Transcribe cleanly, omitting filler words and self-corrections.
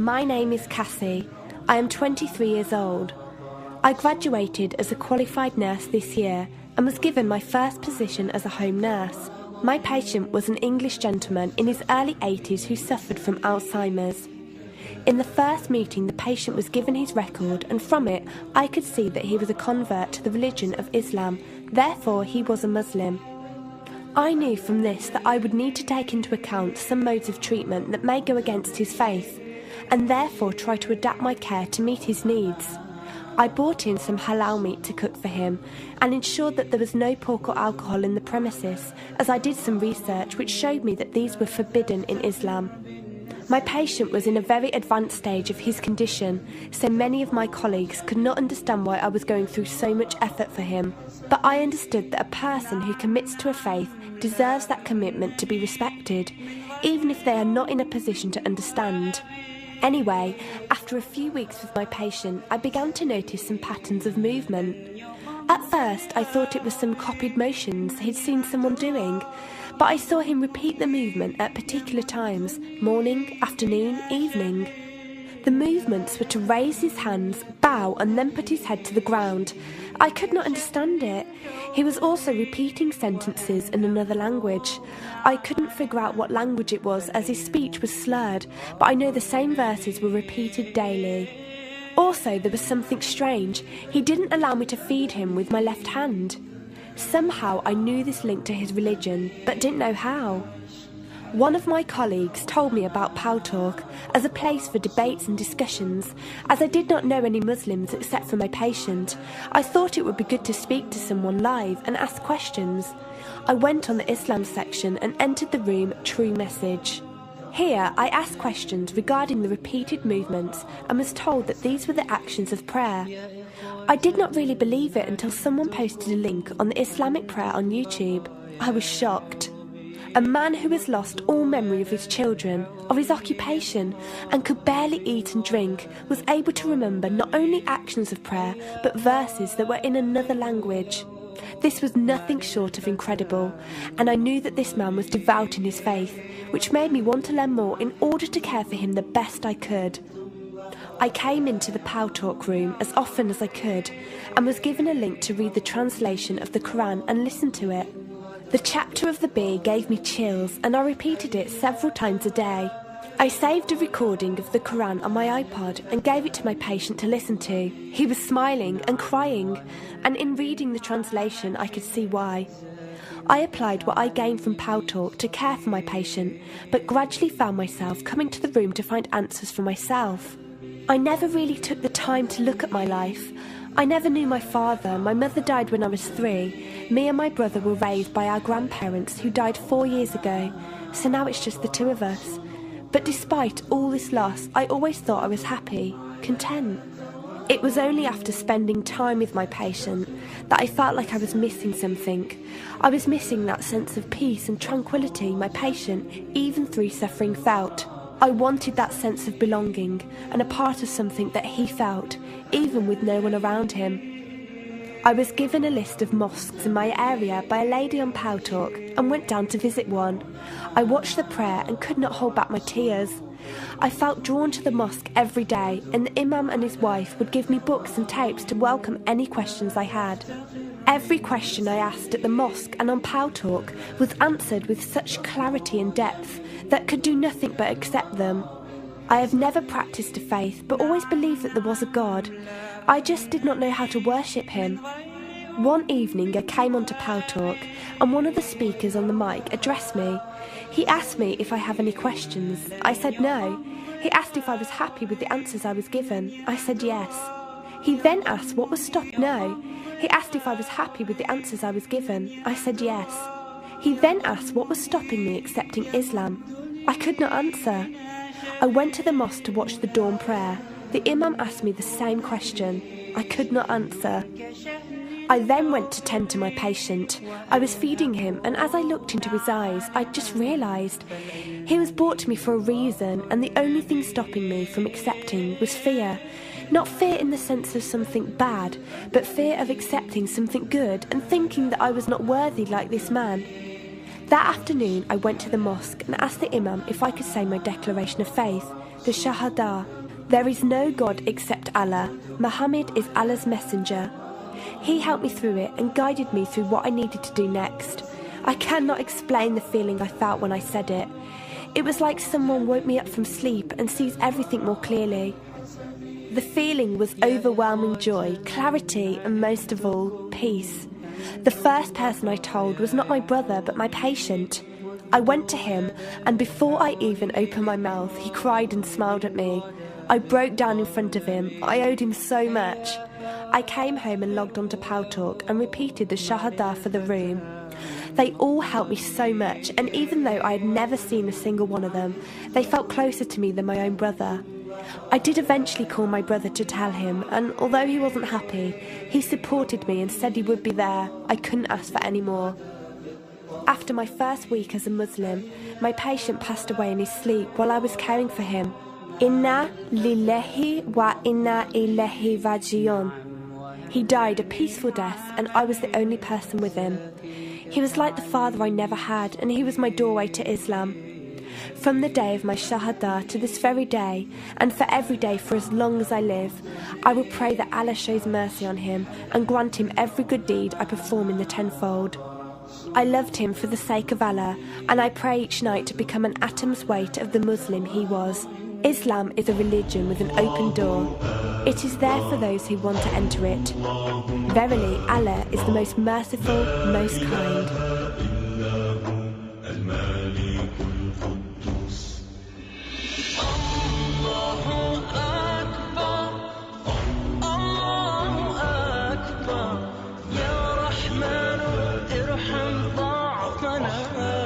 My name is Cassie. I am 23 years old. I graduated as a qualified nurse this year and was given my first position as a home nurse. My patient was an English gentleman in his early 80s who suffered from Alzheimer's. In the first meeting, the patient was given his record, and from it I could see that he was a convert to the religion of Islam, therefore he was a Muslim. I knew from this that I would need to take into account some modes of treatment that may go against his faith, and therefore try to adapt my care to meet his needs. I bought in some halal meat to cook for him and ensured that there was no pork or alcohol in the premises, as I did some research which showed me that these were forbidden in Islam. My patient was in a very advanced stage of his condition, so many of my colleagues could not understand why I was going through so much effort for him. But I understood that a person who commits to a faith deserves that commitment to be respected, even if they are not in a position to understand. Anyway, after a few weeks with my patient, I began to notice some patterns of movement. At first, I thought it was some copied motions he'd seen someone doing, but I saw him repeat the movement at particular times: morning, afternoon, evening. The movements were to raise his hands, bow, and then put his head to the ground. I could not understand it. He was also repeating sentences in another language. I couldn't figure out what language it was, as his speech was slurred, but I know the same verses were repeated daily. Also, there was something strange. He didn't allow me to feed him with my left hand. Somehow I knew this linked to his religion, but didn't know how. One of my colleagues told me about Paltalk as a place for debates and discussions. As I did not know any Muslims except for my patient, I thought it would be good to speak to someone live and ask questions. I went on the Islam section and entered the room True Message. Here I asked questions regarding the repeated movements and was told that these were the actions of prayer. I did not really believe it until someone posted a link on the Islamic prayer on YouTube. I was shocked. A man who has lost all memory of his children, of his occupation, and could barely eat and drink, was able to remember not only actions of prayer, but verses that were in another language. This was nothing short of incredible, and I knew that this man was devout in his faith, which made me want to learn more in order to care for him the best I could. I came into the Paltalk room as often as I could, and was given a link to read the translation of the Quran and listen to it. The chapter of the bee gave me chills, and I repeated it several times a day. I saved a recording of the Quran on my iPod and gave it to my patient to listen to. He was smiling and crying, and in reading the translation I could see why. I applied what I gained from Paltalk to care for my patient, but gradually found myself coming to the room to find answers for myself. I never really took the time to look at my life. I never knew my father. My mother died when I was 3. Me and my brother were raised by our grandparents who died 4 years ago, so now it's just the two of us. But despite all this loss, I always thought I was happy, content. It was only after spending time with my patient that I felt like I was missing something. I was missing that sense of peace and tranquility my patient, even through suffering, felt. I wanted that sense of belonging and a part of something that he felt, even with no one around him. I was given a list of mosques in my area by a lady on Paltalk and went down to visit one. I watched the prayer and could not hold back my tears. I felt drawn to the mosque every day, and the imam and his wife would give me books and tapes to welcome any questions I had. Every question I asked at the mosque and on Paltalk was answered with such clarity and depth that could do nothing but accept them. I have never practiced a faith, but always believed that there was a God. I just did not know how to worship him. One evening I came onto Paltalk, and one of the speakers on the mic addressed me. He asked me if I have any questions. I said no. He asked if I was happy with the answers I was given. I said yes. He then asked what was stopping. No. He asked if I was happy with the answers I was given. I said yes. He then asked what was stopping me accepting Islam. I could not answer. I went to the mosque to watch the dawn prayer. The imam asked me the same question. I could not answer. I then went to tend to my patient. I was feeding him, and as I looked into his eyes, I just realised he was brought to me for a reason, and the only thing stopping me from accepting was fear. Not fear in the sense of something bad, but fear of accepting something good and thinking that I was not worthy like this man. That afternoon I went to the mosque and asked the imam if I could say my declaration of faith, the Shahada. There is no God except Allah. Muhammad is Allah's messenger. He helped me through it and guided me through what I needed to do next. I cannot explain the feeling I felt when I said it. It was like someone woke me up from sleep and sees everything more clearly. The feeling was overwhelming joy, clarity, and most of all, peace. The first person I told was not my brother, but my patient. I went to him, and before I even opened my mouth, he cried and smiled at me. I broke down in front of him. I owed him so much. I came home and logged onto Paltalk and repeated the Shahada for the room. They all helped me so much, and even though I had never seen a single one of them, they felt closer to me than my own brother. I did eventually call my brother to tell him, and although he wasn't happy, he supported me and said he would be there. I couldn't ask for any more. After my first week as a Muslim, my patient passed away in his sleep while I was caring for him. Inna lillahi wa inna ilaihi raji'un. He died a peaceful death, and I was the only person with him. He was like the father I never had, and he was my doorway to Islam. From the day of my Shahada to this very day, and for every day for as long as I live, I will pray that Allah shows mercy on him and grant him every good deed I perform in the tenfold. I loved him for the sake of Allah, and I pray each night to become an atom's weight of the Muslim he was. Islam is a religion with an open door. It is there for those who want to enter it. Verily, Allah is the most merciful, most kind. يا رحمن ارحم ضعفنا